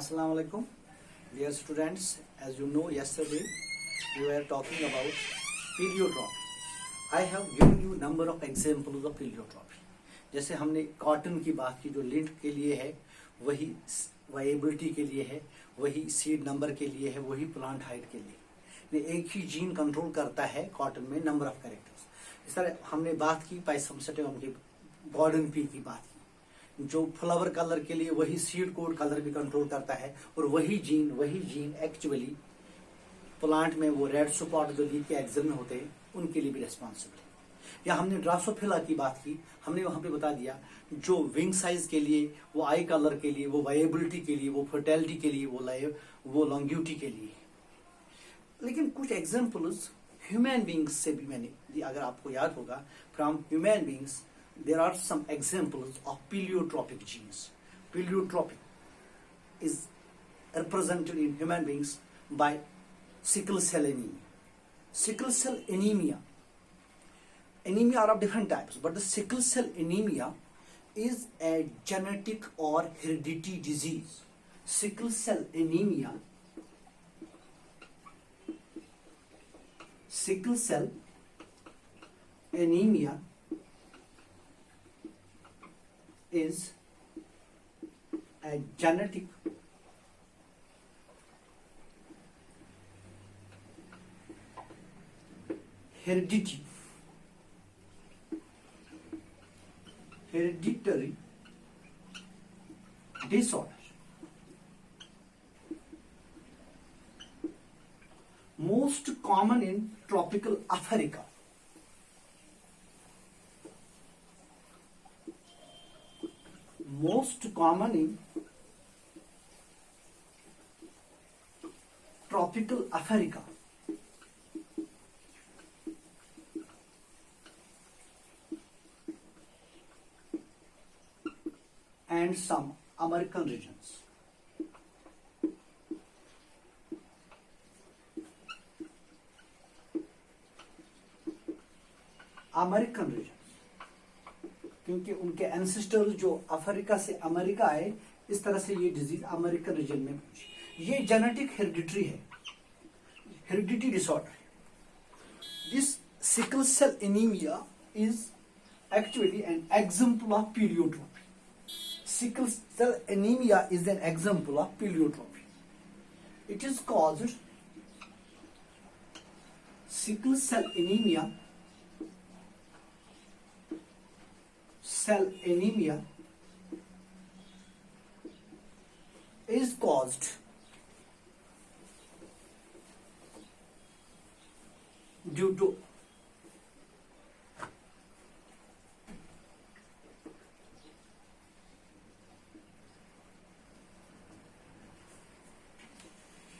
Assalamu alaikum, dear students. As you know, yesterday we were talking about pleiotropy. I have given you number of examples of pleiotropy. जैसे हमने cotton की बात की, जो lint के लिए है, वही वायबिलिटी के लिए है, वही सीड नंबर के लिए है, वही प्लांट हाइट के लिए। ये एक ही जीन कंट्रोल करता है कॉटन में नंबर ऑफ कैरेक्टर्स। इस तरह हमने बात की पाइसमसेटिवम की, गॉर्डन पी की बात की, जो फ्लावर कलर के लिए वही सीड कोड कलर भी कंट्रोल करता है, और वही जीन एक्चुअली प्लांट में वो रेड स्पॉट जो लीफ के एक्सिल में होते हैं उनके लिए भी रेस्पॉन्सिबल है। या हमने ड्रासोफिला की बात की, हमने वहां पे बता दिया जो विंग साइज के लिए, वो आई कलर के लिए, वो वायबिलिटी के लिए, वो फर्टिलिटी के लिए, वो लॉन्ग्यूटी के लिए। लेकिन कुछ एग्जांपल्स ह्यूमन बींग्स से भी मैंने दी, अगर आपको याद होगा, from human beings there are some examples of pleiotropic genes. Pleiotropic is represented in human beings by sickle cell anemia. Sickle cell anemia are of different types, but the sickle cell anemia is a genetic or hereditary disease. Sickle cell anemia is a genetic hereditary disorder, most common in tropical Africa. Most common in tropical Africa and some American regions. American regions, क्योंकि उनके ancestors जो Africa से America आए, इस तरह से ये disease American region में पहुंची। ये जेनेटिक हेरिडिटरी है, हेरिडिटरी डिसऑर्डर है। This sickle cell anaemia is actually an example of pleiotropy. Sickle cell anemia is an example of pleiotropy. It is caused, sickle cell anemia is caused due to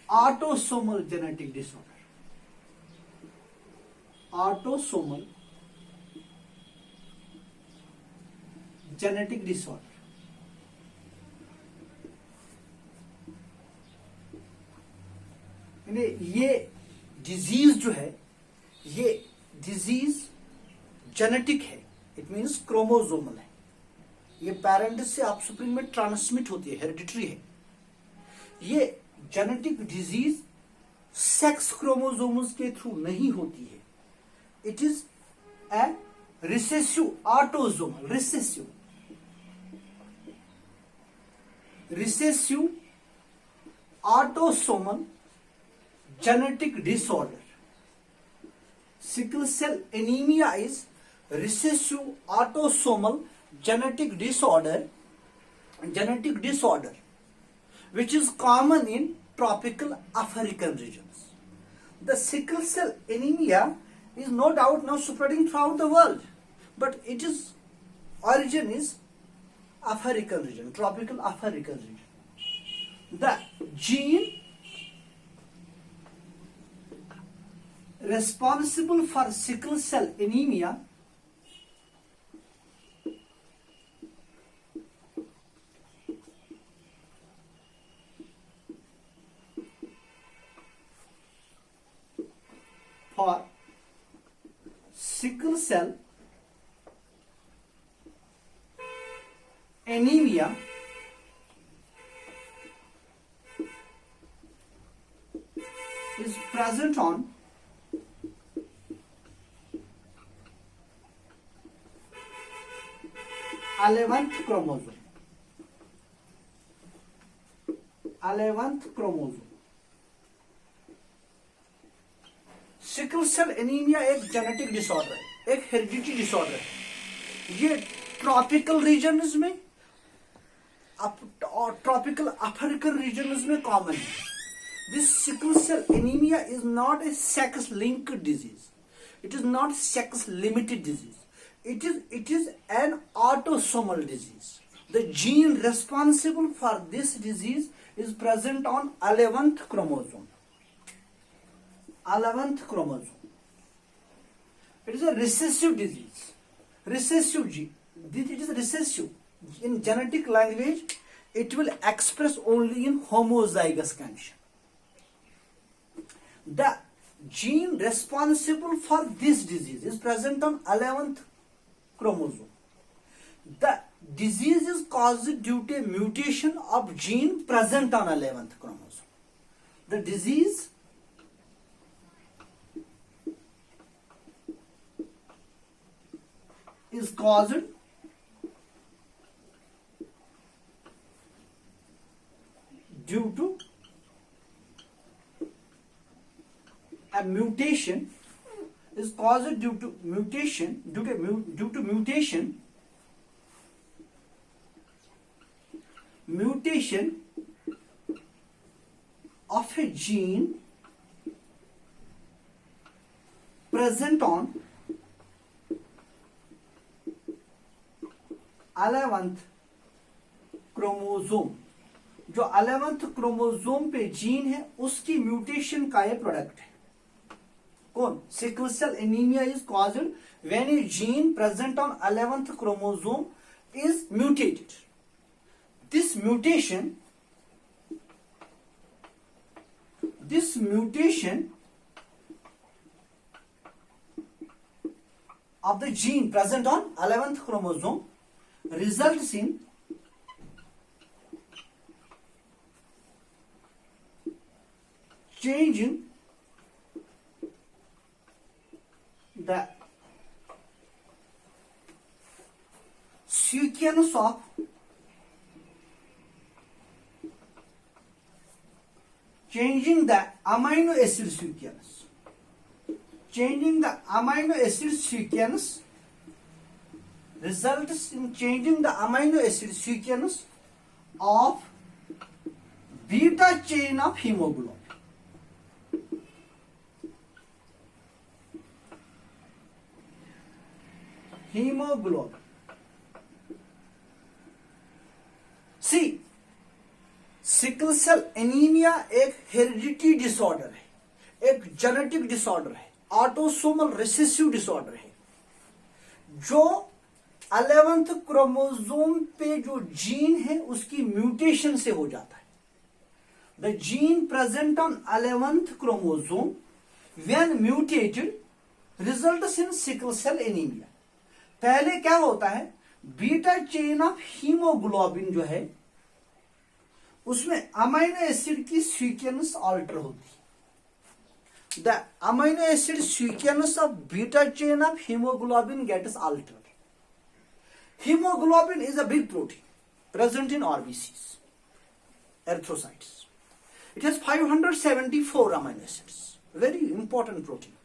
autosomal genetic disorder. Autosomal genetic disorder. ये disease जो है, ये disease genetic है, it means chromosomal है। ये parent से offspring में transmit होती है, हेरिडिटरी है। ये जेनेटिक डिजीज सेक्स क्रोमोसोम्स के थ्रू नहीं होती है। It is a recessive autosomal, recessive autosomal genetic disorder. Sickle cell anemia is recessive autosomal genetic disorder, which is common in tropical African regions. The sickle cell anemia is no doubt now spreading throughout the world, but its origin is African region, tropical African region. The gene responsible for sickle cell anemia for sickle cell anemia is present on 11th chromosome. 11th chromosome. Sickle cell anaemia एक genetic disorder है, एक heredity disorder है. ये tropical regions में और tropical African regions में common है. This sickle cell anaemia is not a sex linked disease. It is not sex limited disease. It is an autosomal disease. The gene responsible for this disease is present on 11th chromosome. 11th chromosome. It is a recessive disease. Recessive gene. It is recessive. In genetic language, it will express only in homozygous condition. The gene responsible for this disease is present on 11th chromosome. The disease is caused due to a mutation of gene present on 11th chromosome. The disease is caused due to a mutation is caused due to mutation of a gene present on 11th chromosome. जो 11th chromosome पे gene है उसकी mutation का ये product है. कौन? Sickle cell anaemia is caused when a gene present on 11th chromosome is mutated. This mutation of the gene present on 11th chromosome results in changing the sequence of changing the amino acid sequence. Changing the amino acid sequence results in changing the amino acid sequence of beta chain of hemoglobin. See, sickle cell anaemia एक heredity disorder है, एक genetic disorder है, autosomal recessive disorder है. जो 11th chromosome पे जो gene है उसकी म्यूटेशन से हो जाता है. The gene present on 11th chromosome when mutated results in sickle cell anaemia. पहले क्या होता है, बीटा चेन ऑफ हीमोग्लोबिन जो है उसमें अमाइनो एसिड की सीक्वेंस ऑल्टर होती है. The amino acid sequence of beta chain of hemoglobin gets altered. Hemoglobin is a big protein present in RBCs, erythrocytes. It has 574 amino acids, very important protein.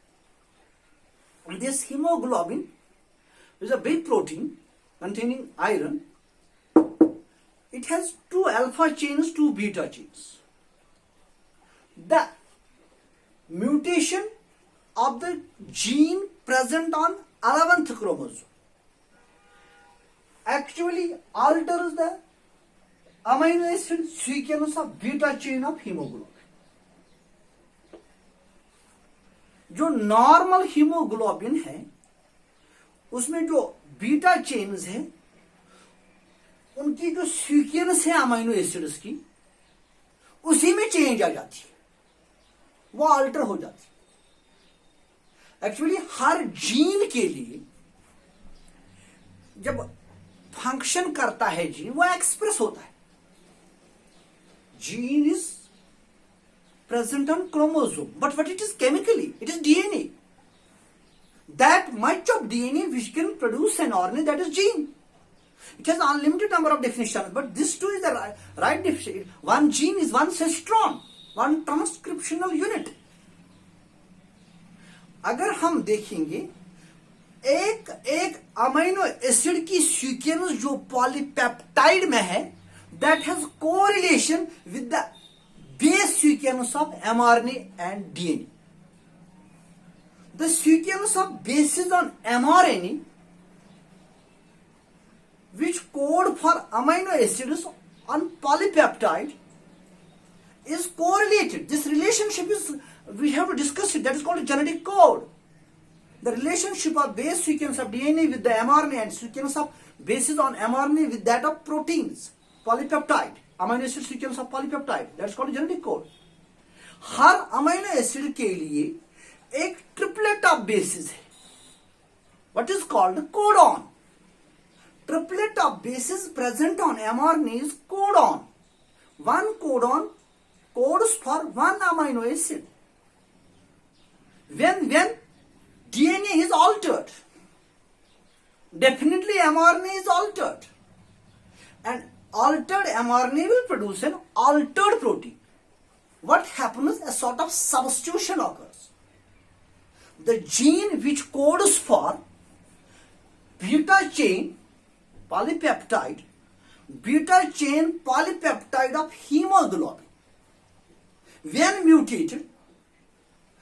This hemoglobin is a big protein containing iron. It has 2 alpha chains, 2 beta chains. The mutation of the gene present on 11th chromosome actually alters the amino acid sequence of beta chain of hemoglobin. जो normal haemoglobin है उसमें जो beta chains है उनकी जो sequence है amino acids की उसी में चेंज आ जाती है, वो अल्टर हो जाती है. एक्चुअली हर जीन के लिए जब फंक्शन करता है जीन वो एक्सप्रेस होता है. Gene is present on chromosome. But what it is chemically? It is DNA. That much of DNA which can produce an RNA, that is gene. It has unlimited number of definitions, but this too is the right definition. One gene is one cestron, one transcriptional unit. अगर हम देखेंगे एक एक amino acid की sequence जो polypeptide में है, that has correlation with the base sequence of mRNA and DNA. The sequence of bases on mRNA which code for amino acids on polypeptide is correlated. This relationship is, we have to discuss it, that is called a genetic code. The relationship of base sequence of DNA with the mRNA and sequence of bases on mRNA with that of proteins, polypeptide, amino acid sequence of polypeptide, that is called a genetic code. Her amino acid के लिए एक triplet of basis है, what is called codon. Triplet of bases present on mRNA is codon. One codon codes for one amino acid. When DNA is altered, definitely mRNA is altered, and altered mRNA will produce an altered protein. What happens? A sort of substitution occurs. The gene which codes for beta chain polypeptide, beta chain polypeptide of hemoglobin, when mutated,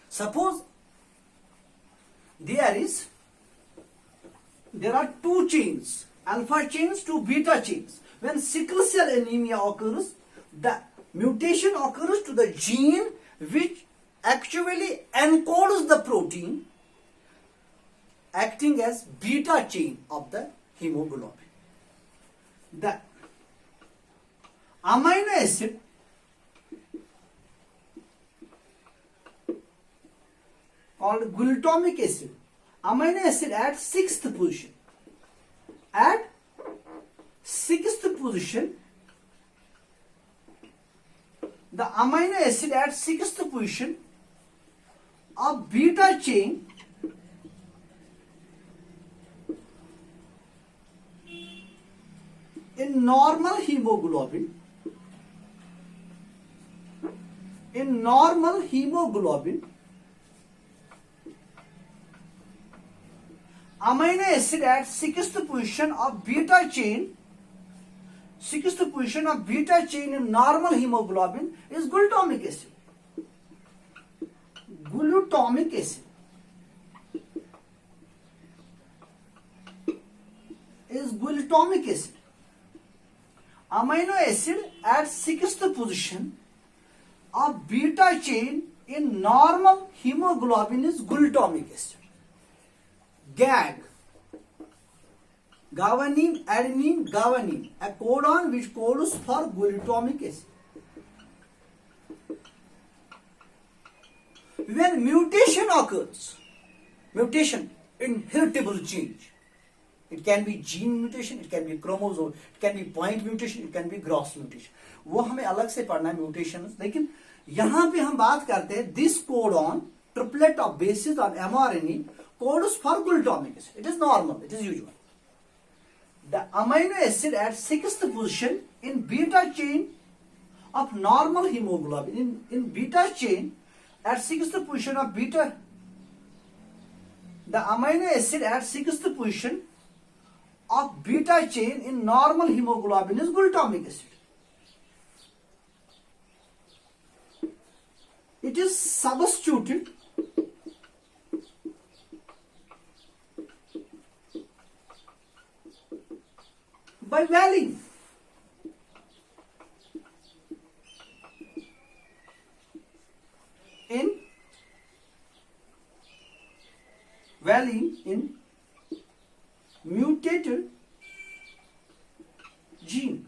suppose there are two chains, alpha chains to beta chains. When sickle cell anemia occurs, the mutation occurs to the gene which actually encodes the protein, acting as beta chain of the hemoglobin. The amino acid called glutamic acid, amino acid at 6th position. At 6th position, the amino acid at 6th position of beta chain in normal hemoglobin, amino acid at 6th position of beta chain, 6th position of beta chain in normal hemoglobin is glutamic acid. Glutamic acid is glutamic acid. Amino acid at 6th position of beta chain in normal hemoglobin is glutamic acid. GAG, guanine, adenine, guanine, a codon which codes for glutamic acid. When mutation occurs, mutation, inheritable change, it can be gene mutation, it can be chromosome, it can be point mutation, it can be gross mutation. वो हमें अलग से पढ़ना है mutations, लेकिन यहाँ पे हम बात करते हैं this codon, triplet of bases on mRNA codes for glutamic acid. It is normal, it is usual. The amino acid at 6th position in beta chain of normal hemoglobin, in beta chain at 6th position of beta, the amino acid at 6th position of beta chain in normal hemoglobin is glutamic acid. It is substituted by valine. In mutated gene.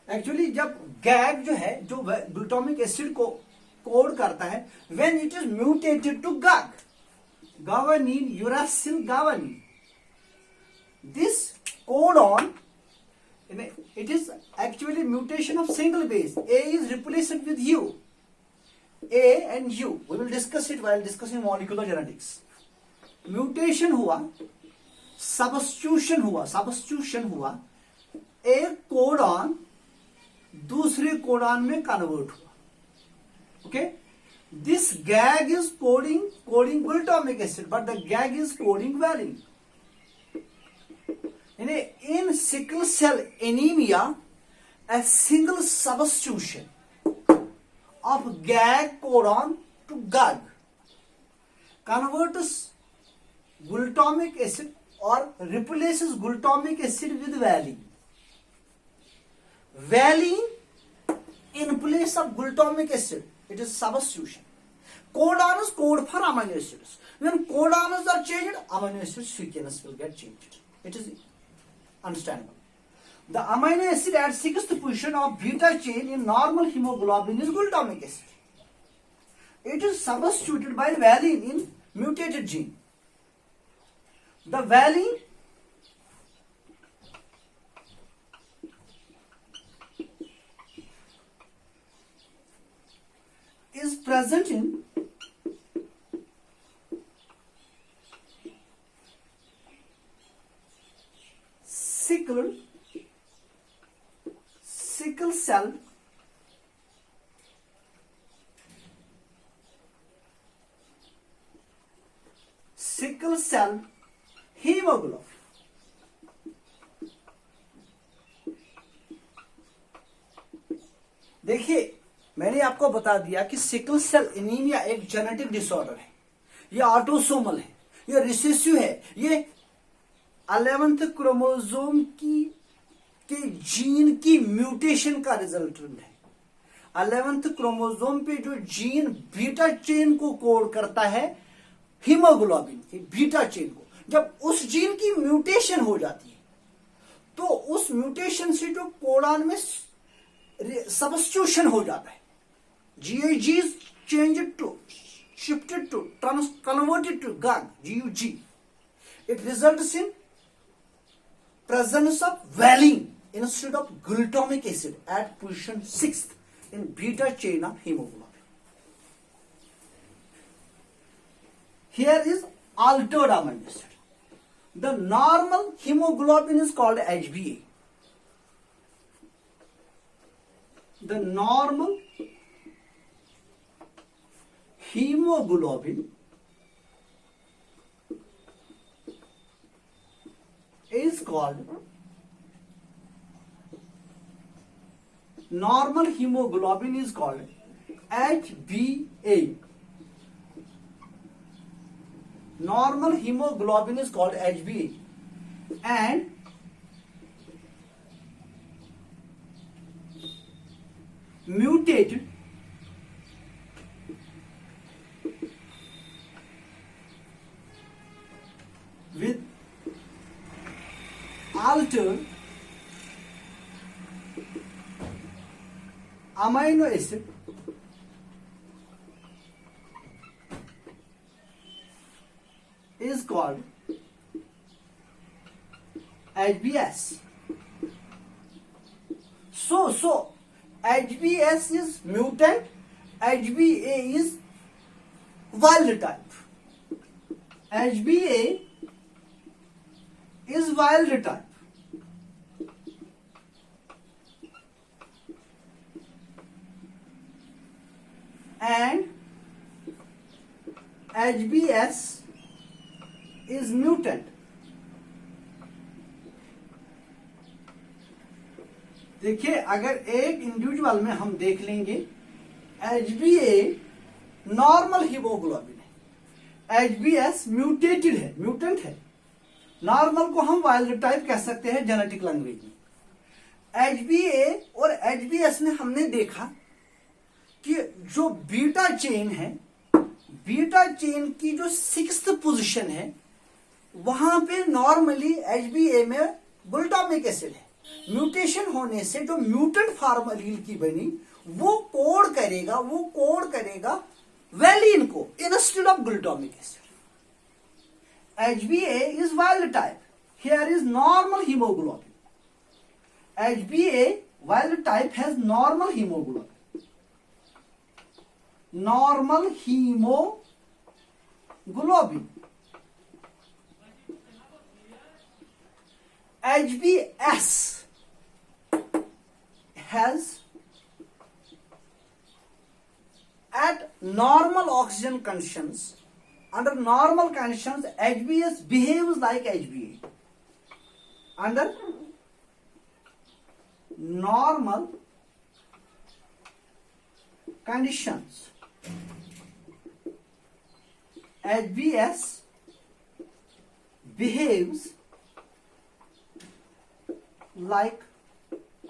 Actually जब gag जो है, जो glutamic acid को code करता है, when it is mutated to gag, guanine, uracil guanine, this codon It is actually mutation of single base. A is replaced with U. A and U. We will discuss it while discussing molecular genetics. Mutation हुआ, substitution हुआ, एक codon दूसरे codon में convert हुआ. Okay, this gag is coding glutamic acid, but the gag is coding valine. In sickle cell anemia, a single substitution of GAG codon to GAG converts glutamic acid or replaces glutamic acid with valine. Valine in place of glutamic acid, it is substitution. Codons code for amino acids. When codons are changed, amino acid sequence will get changed. It is understandable. The amino acid at 6th position of beta chain in normal hemoglobin is glutamic acid. It is substituted by valine in mutated gene. The valine is present in sickle cell hemoglobin. देखिए, मैंने आपको बता दिया कि sickle cell anaemia एक genetic disorder है, ये autosomal है, ये रिसेसिव है, ये 11th क्रोमोसोम के जीन की म्यूटेशन का रिजल्टेंट है. 11th क्रोमोसोम पे जो जीन बीटा चेन को कोड करता है हीमोग्लोबिन की बीटा चेन को, जब उस जीन की म्यूटेशन हो जाती है तो उस म्यूटेशन से जो कोडॉन में सब्स्टिट्यूशन हो जाता है, GAG is changed to, shifted to, converted to GUG. It results in presence of valine instead of glutamic acid at position 6th in beta chain of hemoglobin. Here is altered amino acid. The normal hemoglobin is called HbA. The normal hemoglobin is called HbA. Normal hemoglobin is called HbA, and mutated with altered amino acid is called HbS. So HbS is mutant, HbA is wild type. HbA is wild type. And HbS is mutant. देखिए, अगर एक individual में हम देख लेंगे HbA normal haemoglobin है, HbS mutated है, mutant है. नॉर्मल को हम वाइल्ड टाइप कह सकते हैं जेनेटिक लैंग्वेज में. HbA और HbS में हमने देखा कि जो बीटा चेन है, बीटा चेन की जो 6th पोजीशन है, वहां पे नॉर्मली HbA में ग्लूटामिक एसिड है. म्यूटेशन होने से जो म्यूटेंट फॉर्म एलील की बनी वो कोड करेगा वैलिन को instead of glutamic acid. HbA is wild type. Here is normal hemoglobin. HbA wild type has normal hemoglobin. Normal hemoglobin. HbS has at normal oxygen conditions, under normal conditions, HbS behaves like HbA. Under normal conditions, HbS behaves like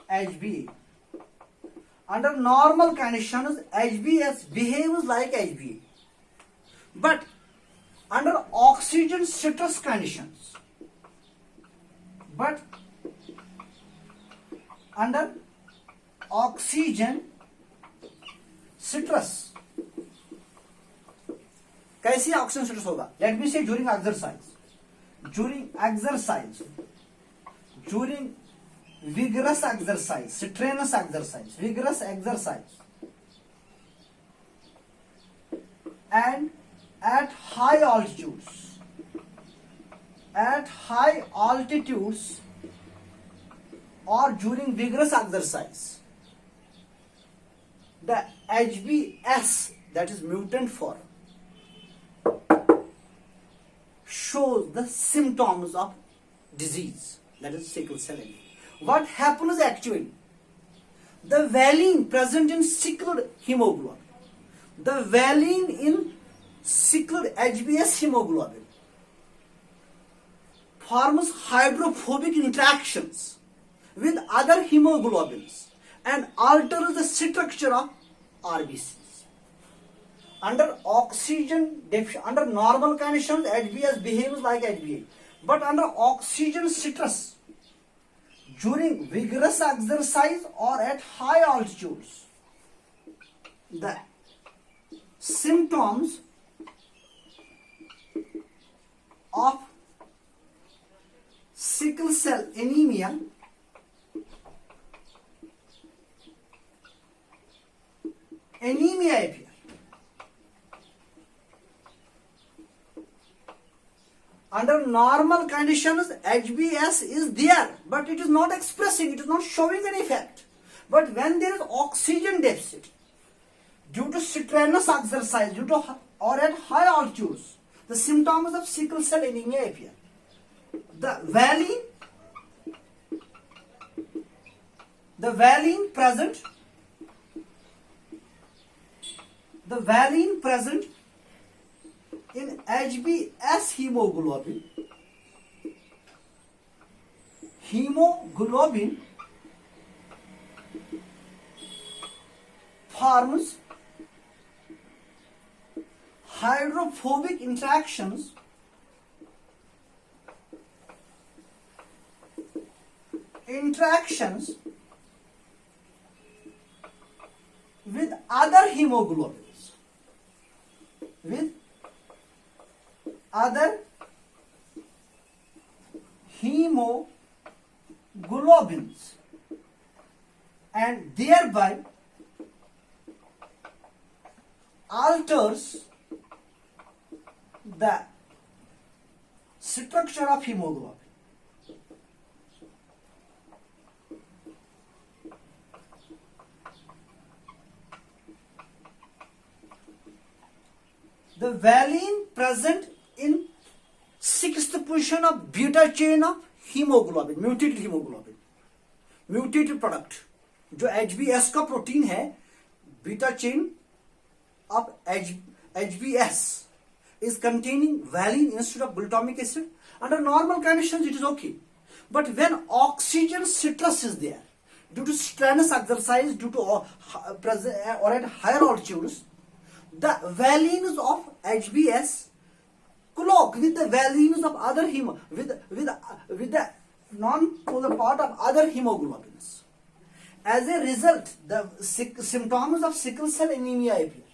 HbA. Under normal conditions, HbS behaves like HbA. But under oxygen stress conditions, under oxygen stress, कैसे oxygen stress होगा? Let me से during exercise, during vigorous exercise, strenuous exercise, vigorous exercise, and at high altitudes or during vigorous exercise, the HbS, that is mutant form, shows the symptoms of disease, that is sickle cell anemia. What happens actually? The valine present in sickled hemoglobin, the valine in sickled HbS hemoglobin forms hydrophobic interactions with other hemoglobins and alters the structure of RBCs. Under under normal conditions, HbS behaves like HbA, but under oxygen stress, during vigorous exercise or at high altitudes, the symptoms of sickle cell anemia appear. Under normal conditions, HbS is there, but it is not expressing, it is not showing any effect. But when there is oxygen deficit, due to strenuous exercise, or at high altitudes, the symptoms of sickle cell anemia appear. The valine present in HbS hemoglobin forms hydrophobic interactions with other hemoglobins, and thereby alters the structure of hemoglobin. The valine present in sixth position of beta chain of hemoglobin, mutated product, जो HbS का protein है, beta chain of HbS is containing valine instead of glutamic acid. Under normal conditions, it is okay. But when oxygen stress is there, due to strenuous exercise, due to or at higher altitudes, the valines of HbS clock with the valines of other with the non-polar part of other hemoglobins. As a result, the symptoms of sickle cell anemia appear.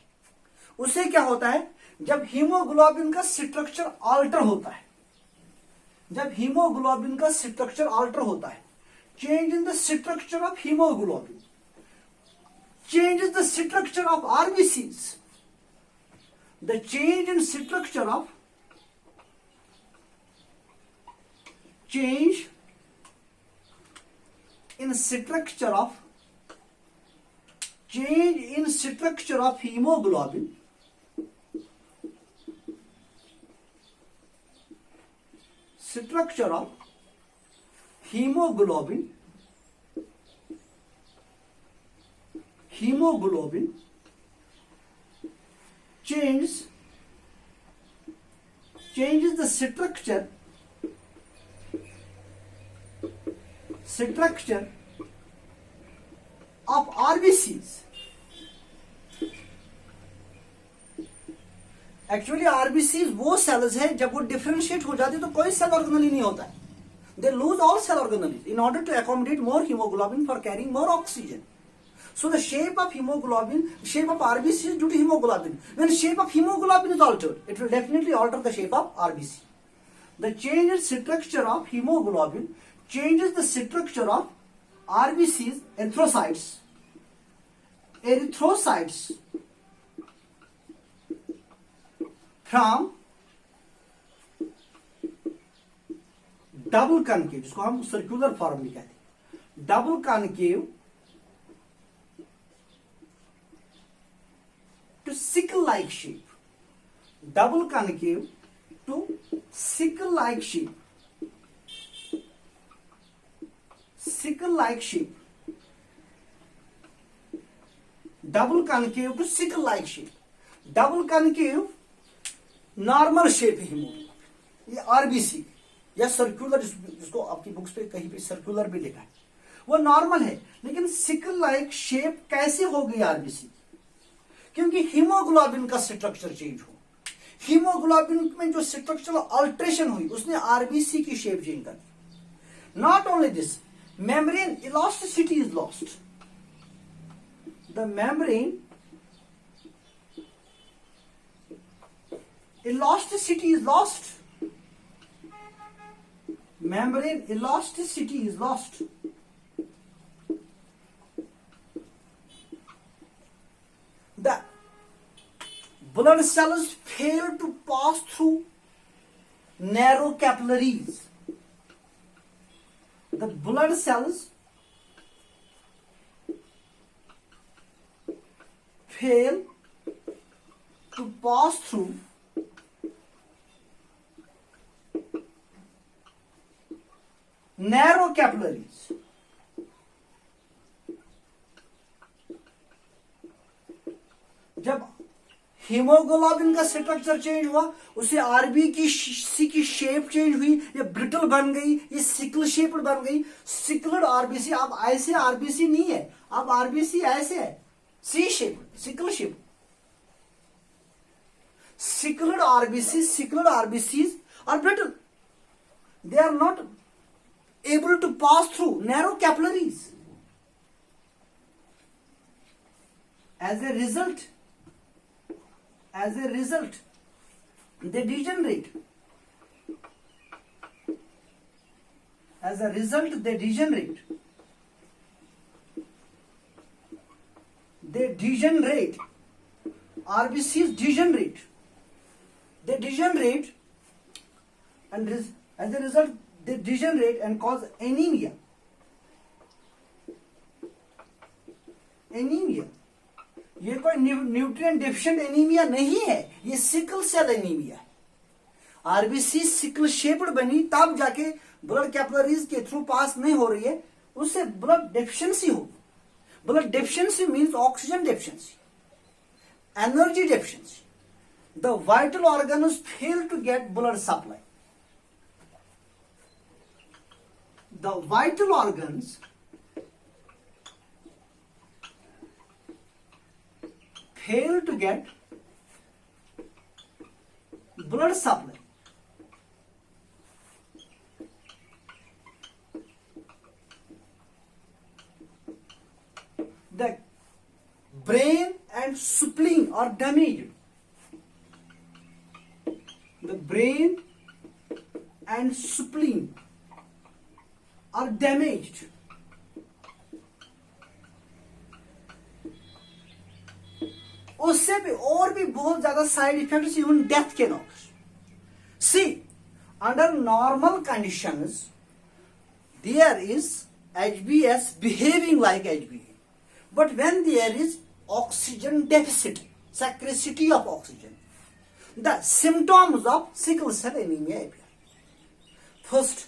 उससे क्या होता है? जब haemoglobin का structure alter होता है, change in the structure of hemoglobin, changes the structure of RBCs. The change in structure of change in structure of hemoglobin structure of hemoglobin changes the structure of RBCs. Actually RBCs वो sales है जब वो differentiate हो जाते तो कोई cell organelle ही नहीं होता है. They lose all cell organelle in order to accommodate more haemoglobin for carrying more oxygen. So the shape of hemoglobin, shape of RBC is due to hemoglobin. When shape of hemoglobin is altered, it will definitely alter the shape of RBC. The change in structure of hemoglobin changes the structure of RBCs, erythrocytes from double concave, जिसको हम circular form में कहते हैं, double concave to sickle like shape, double concave to sickle like shape, double concave to sickle like shape. double concave normal shape है haemoglobin, ये RBC या circular, जिसको आपकी बुक्स पे कहीं पे सर्कुलर भी लिखा है, वो नॉर्मल है. लेकिन सिकल लाइक शेप कैसे हो गई आरबीसी? क्योंकि हीमोग्लोबिन का स्ट्रक्चर चेंज हो, हीमोग्लोबिन में जो स्ट्रक्चरल अल्टरेशन हुई उसने आरबीसी की शेप चेंज कर दी. Not only this, membrane elasticity is lost. The membrane elasticity is lost. Membrane elasticity is lost. The blood cells fail to pass through narrow capillaries. The blood cells fail to pass through narrow capillaries. जब haemoglobin का structure change हुआ, उसे RBC की shape change हुई, ये brittle बन गई, ये सिकल शेप बन गई. सिकलड आरबीसी, अब ऐसे आरबीसी नहीं है, अब आरबीसी ऐसे है, C shape, sickle shape. Sickled RBCs are brittle. They are not able to pass through narrow capillaries. As a result, they degenerate. RBCs degenerate. They degenerate, and as a result, they degenerate and cause anemia. ये कोई nutrient deficient anaemia नहीं है, ये sickle cell anaemia है. RBC sickle shaped बनी तब जाके blood capillaries के थ्रू पास नहीं हो रही है, उससे ब्लड डेफिशिएंसी हो. Blood deficiency means oxygen deficiency, energy deficiency. The vital organs fail to get blood supply. The vital organs fail to get blood supply. The brain and spleen are damaged. The brain and spleen are damaged. उससे भी और भी बहुत ज्यादा side effects, even death can occur. See, under normal conditions there is HBS behaving like HbA, but when there is oxygen deficit, scarcity of oxygen, the symptoms of sickle cell anemia appear. First,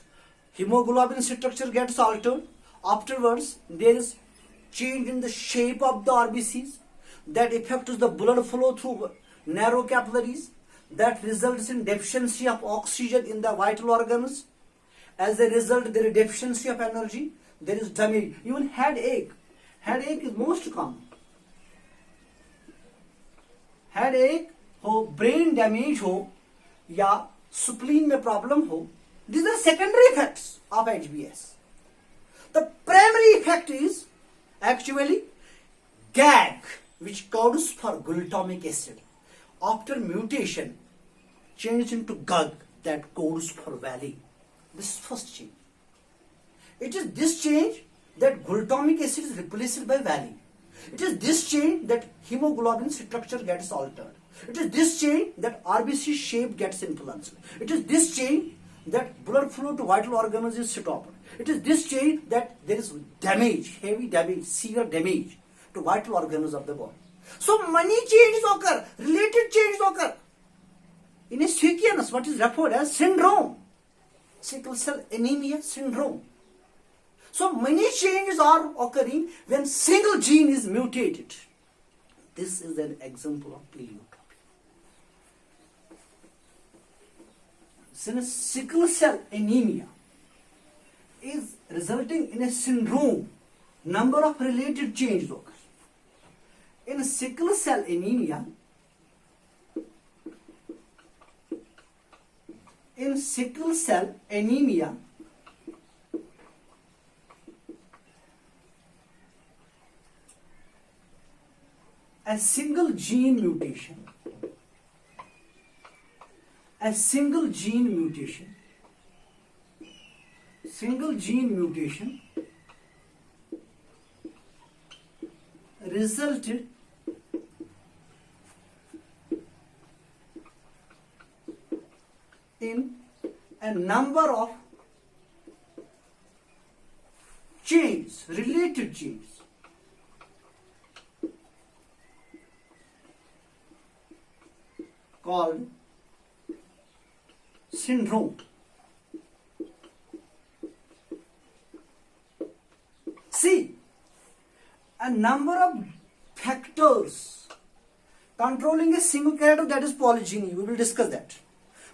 hemoglobin structure gets altered. Afterwards, there is change in the shape of the RBCs that affects the blood flow through narrow capillaries, that results in deficiency of oxygen in the vital organs. As a result, there is deficiency of energy, there is damage, even headache. Headache is most common. Headache हो, brain damage हो, या spleen में problem हो, these are secondary effects of HBS. The primary effect is actually GAG, which codes for glutamic acid. After mutation, changed into GUG, that codes for valine. This is first change. It is this change that glutamic acid is replaced by valine. It is this change that hemoglobin structure gets altered. It is this change that RBC shape gets influenced. It is this change that blood flow to vital organs is stopped. It is this change that there is damage, heavy damage, severe damage to vital organs of the body. So many changes occur, related changes occur. In a sequence, what is referred as syndrome. Sickle cell anemia syndrome. So many changes are occurring when single gene is mutated. This is an example of pleiotropy. Since sickle cell anemia is resulting in a syndrome, number of related changes occur. In sickle cell anemia, a single gene mutation resulted in a number of changes, related changes. Called syndrome. See, a number of factors controlling a single character, that is polygyny, we will discuss that.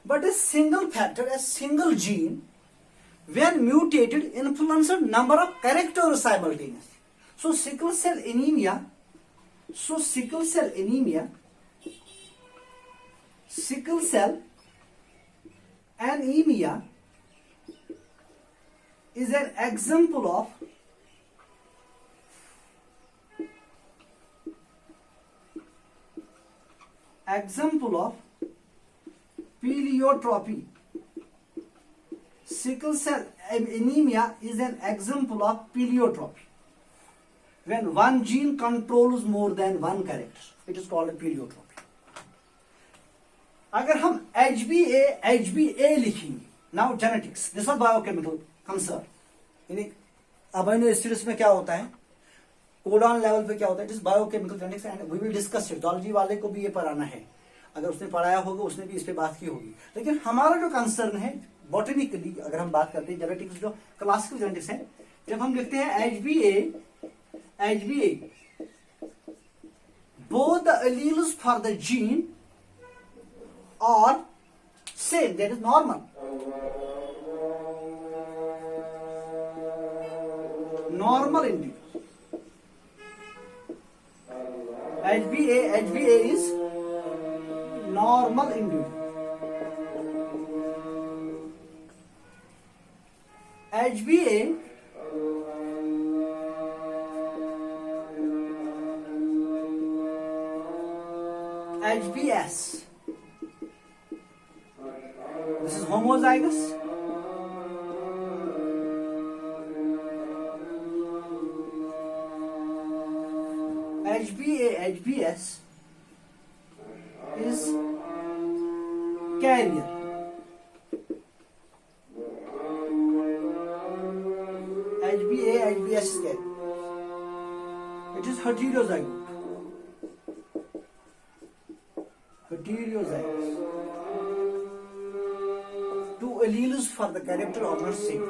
But a single factor, a single gene, when mutated, influences a number of characters simultaneously. So sickle cell anemia is an example of pleiotropy. Sickle cell anemia is an example of pleiotropy. When one gene controls more than one character, it is called a pleiotropy. अगर हम HbA लिखेंगे, now genetics, this is biochemical concern. यानी amino acids में क्या होता है, codon level पे क्या होता है, it is biochemical genetics and we will discuss it. Zoology वाले को भी ये पढ़ाना है, अगर उसने पढ़ाया होगा उसने भी इस पे बात की होगी. लेकिन हमारा जो कंसर्न है बॉटनिकली, अगर हम बात करते हैं जेनेटिक्स, जो क्लासिकल जेनेटिक्स है, जब हम लिखते हैं HbA, both the alleles for the gene are same, that is normal. Normal individual. HbA is normal individual. HbS. This is homozygous. HbA, HbS is carrier. HbA, HbS is carrier. It is heterozygote. Heterozygote. Two alleles for the character are not same.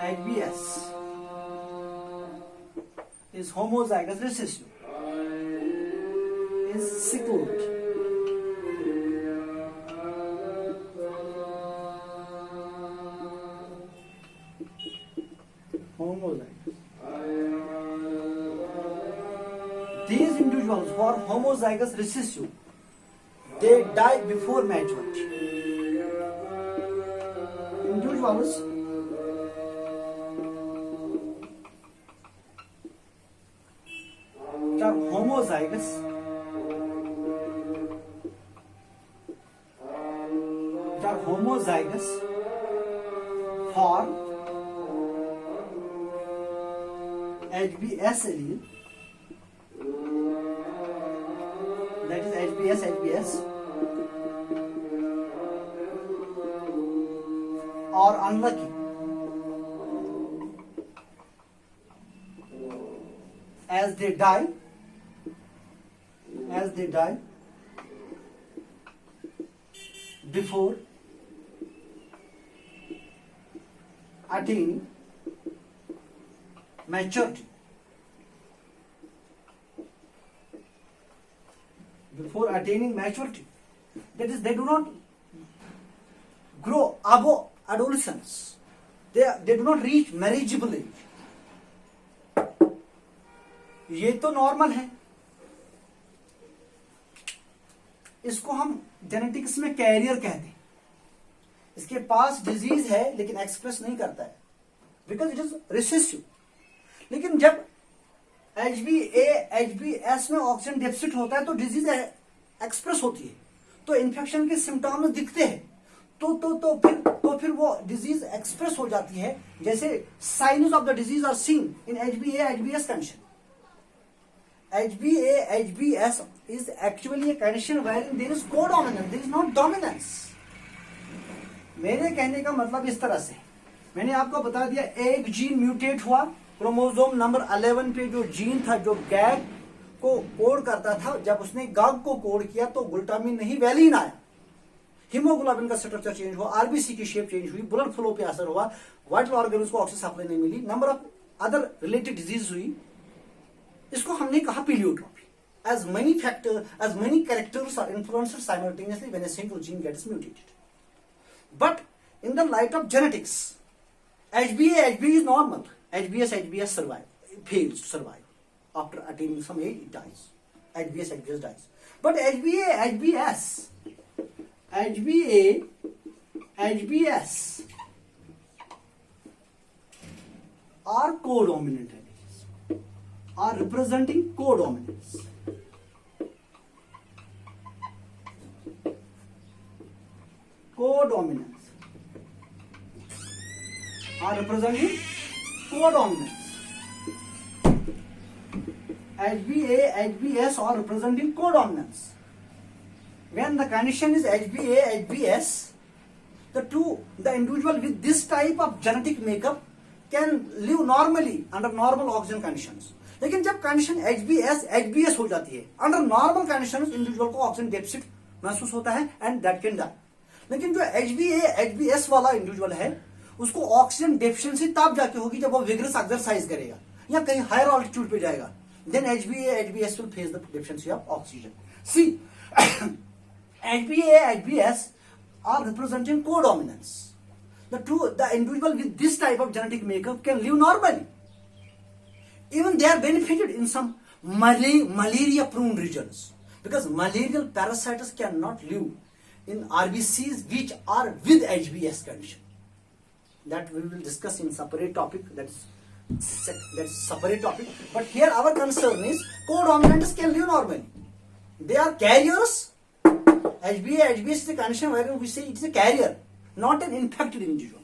HbS is homozygous recessive, is sickled. Homozygous. These individuals who are homozygous recessive, they die before maturity. Individuals which are homozygous for HbS allele, that is HbS, are unlucky as they die before attaining maturity. That is, they do not grow above adolescence. They do not reach marriageable age. ये तो normal है, इसको हम genetics में career कहते हैं. इसके पास disease है लेकिन एक्सप्रेस नहीं करता है बिकॉज इट इज रिसेसिव. लेकिन जब HbA, HbS में ऑक्सीजन डेफिसिट होता है तो डिजीज एक्सप्रेस होती है, तो इन्फेक्शन के सिम्टम्स दिखते हैं, तो फिर वो डिजीज एक्सप्रेस हो जाती है. जैसे signs of the disease are seen in HbA, HbS condition. HbA, HbS is actually a condition wherein there is codominance, there is not dominance. मेरे कहने का मतलब इस तरह से, मैंने आपको बता दिया एक जीन म्यूटेट हुआ, क्रोमोसोम नंबर 11 पे जो जीन था जो गैग को कोड करता था, जब उसने गाग को कोड किया तो ग्लूटामिन नहीं वैलिन आया, हीमोग्लोबिन का स्ट्रक्चर चेंज हुआ, आरबीसी की शेप चेंज हुई, ब्लड फ्लो पे असर हुआ, वाइटल ऑर्गेन्स को ऑक्सीजन सप्लाई नहीं मिली, number of other related disease हुई. इसको हमने कहा पीलियोट्रॉपी. as many characters are influenced simultaneously when a single gene gets mutated. But in the light of genetics, HbA, HbE is normal. HbS, HbS fails to survive. After attaining some age, it dies. HbS, HbS dies. But HbA, HbS are codominant alleles, are representing codominance. Are representing codominance. HbA, HbS are representing codominance. When the condition is HbA, HbS, the individual with this type of genetic makeup can live normally under normal oxygen conditions. लेकिन जब condition HbS, HbS हो जाती है, under normal conditions individual को oxygen deficit महसूस होता है and that can die. लेकिन जो HbA, HbS वाला इंडिविजुअल है उसको ऑक्सीजन डेफिशिएंसी तब जाके होगी जब वो विगरस एक्सरसाइज करेगा या कहीं हायर ऑल्टीट्यूड पे जाएगा. Then HbA, HbS will face the deficiency of oxygen. See, HbA, HbS are representing codominance. The individual with this type of genetic makeup can live normally. Even they are benefited in some malaria-prone regions because malarial parasites cannot live in RBCs which are with HbS condition. That we will discuss in separate topic. That's separate topic. But here our concern is codominants can live normally. They are carriers. HbA HbS is a condition wherein we say it is a carrier, not an infected individual.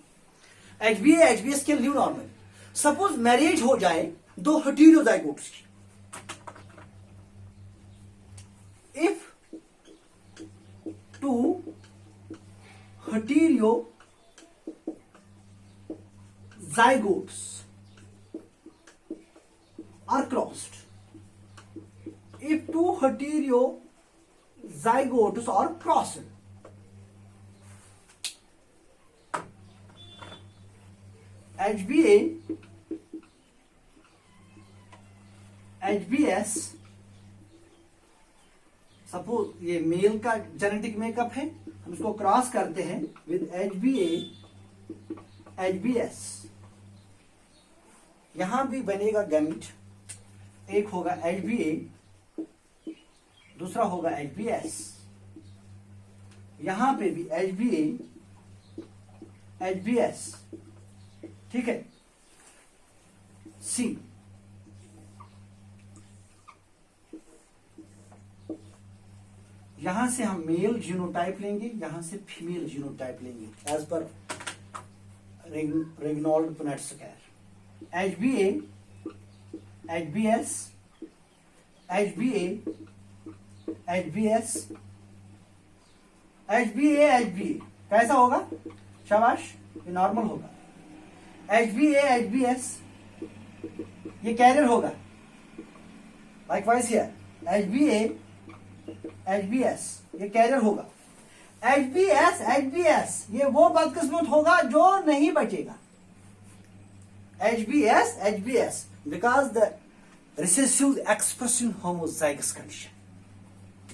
HbA HbS can live normally. Suppose marriage हो जाए दो हेटेरोजाइगोट्स की, if two heterozygotes are crossed, if two heterozygotes are crossed, HbA HbS, suppose ये mail का genetic makeup है, हम इसको cross करते हैं विद HbA HbS, यहां भी बनेगा गैमीट, एक होगा HbA दूसरा होगा HbS, यहां पे भी HbA HbS, ठीक है। सी यहां से हम मेल जीनोटाइप लेंगे, यहां से फीमेल जीनोटाइप लेंगे as per Reginald Punnett square. HbA HbS HbA HbS HbA HbA कैसा होगा? शाबाश, ये नॉर्मल होगा। HbA HbS ये कैरियर होगा। लाइकवाइज हियर HbA HbS ये कैरियर होगा। HbS HbS ये वो बदकिस्मत होगा जो नहीं बचेगा। HbS HbS because the recessive expression homozygous condition,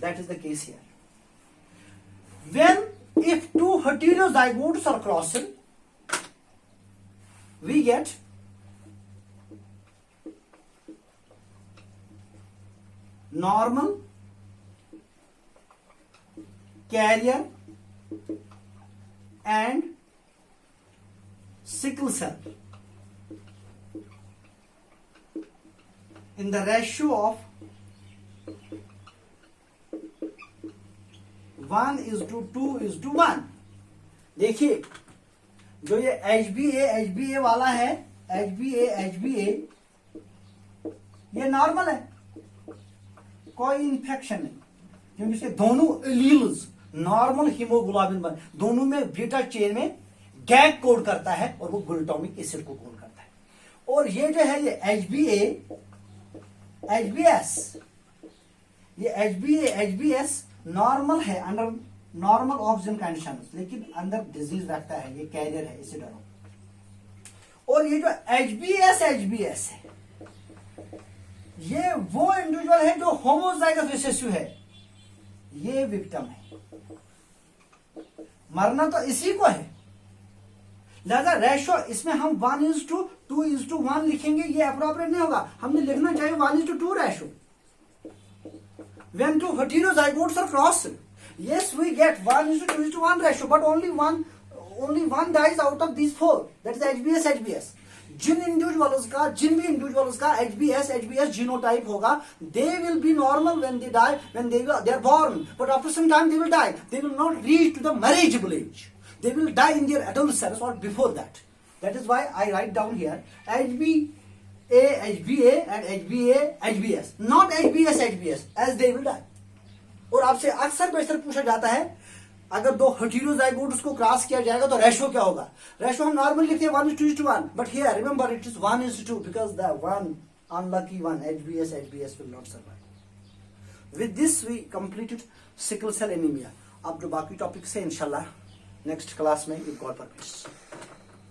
that is the case here. When if two heterozygotes are crossed, we get normal, carrier and sickle cell in the ratio of 1:2:1। देखिए जो ये HbA HbA वाला है, HbA HbA ये normal है, कोई infection नहीं, क्योंकि इसके दोनों एलील्स नॉर्मल हीमोग्लोबिन बन, दोनों में बीटा चेन में गैग कोड करता है और वो ग्लूटामिक एसिड को कोड करता है। और ये जो है ये HbA HbS, ये HbA HbS नॉर्मल है अंडर नॉर्मल ऑक्सीजन कंडीशन, लेकिन अंदर डिजीज रखता है, ये कैरियर है, इसे डरो। और ये जो HbS HbS है ये वो इंडिविजुअल है जो होमोजाइगस रिसेसिव है, ये विक्टिम है, मरना तो इसी को है। लिहाजा रेशो इसमें हम 1:2:1 लिखेंगे, ये अप्रोप्रिएट नहीं होगा, हमने लिखना चाहिए 1:2 ratio. When two heterozygotes are crossed, yes, we get 1:2:1 ratio, but only one dies out of these four. That is HbS HbS. जिन भी इंडिविजुअल्स का HbS HbS जीनोटाइप होगा, they will be normal when they die, when they are born, but after some time they will die. They will not reach to the marriageable age. They will die in their adolescence or before that. That is why I write down here HbA HbA and HbA HbS, not HbS HbS, as they will die. और आपसे अक्सर बेशतर पूछा जाता है अगर दो हेटेरोजाइगोट्स को cross किया जाएगा तो रेशो क्या होगा? रेशो हम नॉर्मल लिखते हैं 1:1, but here remember it is 1:2 because the one unlucky one HbS HbS will not survive. With this we completed sickle cell anaemia. अब जो बाकी टॉपिक्स है इंशाल्लाह नेक्स्ट क्लास में, विद गॉड परमिशन।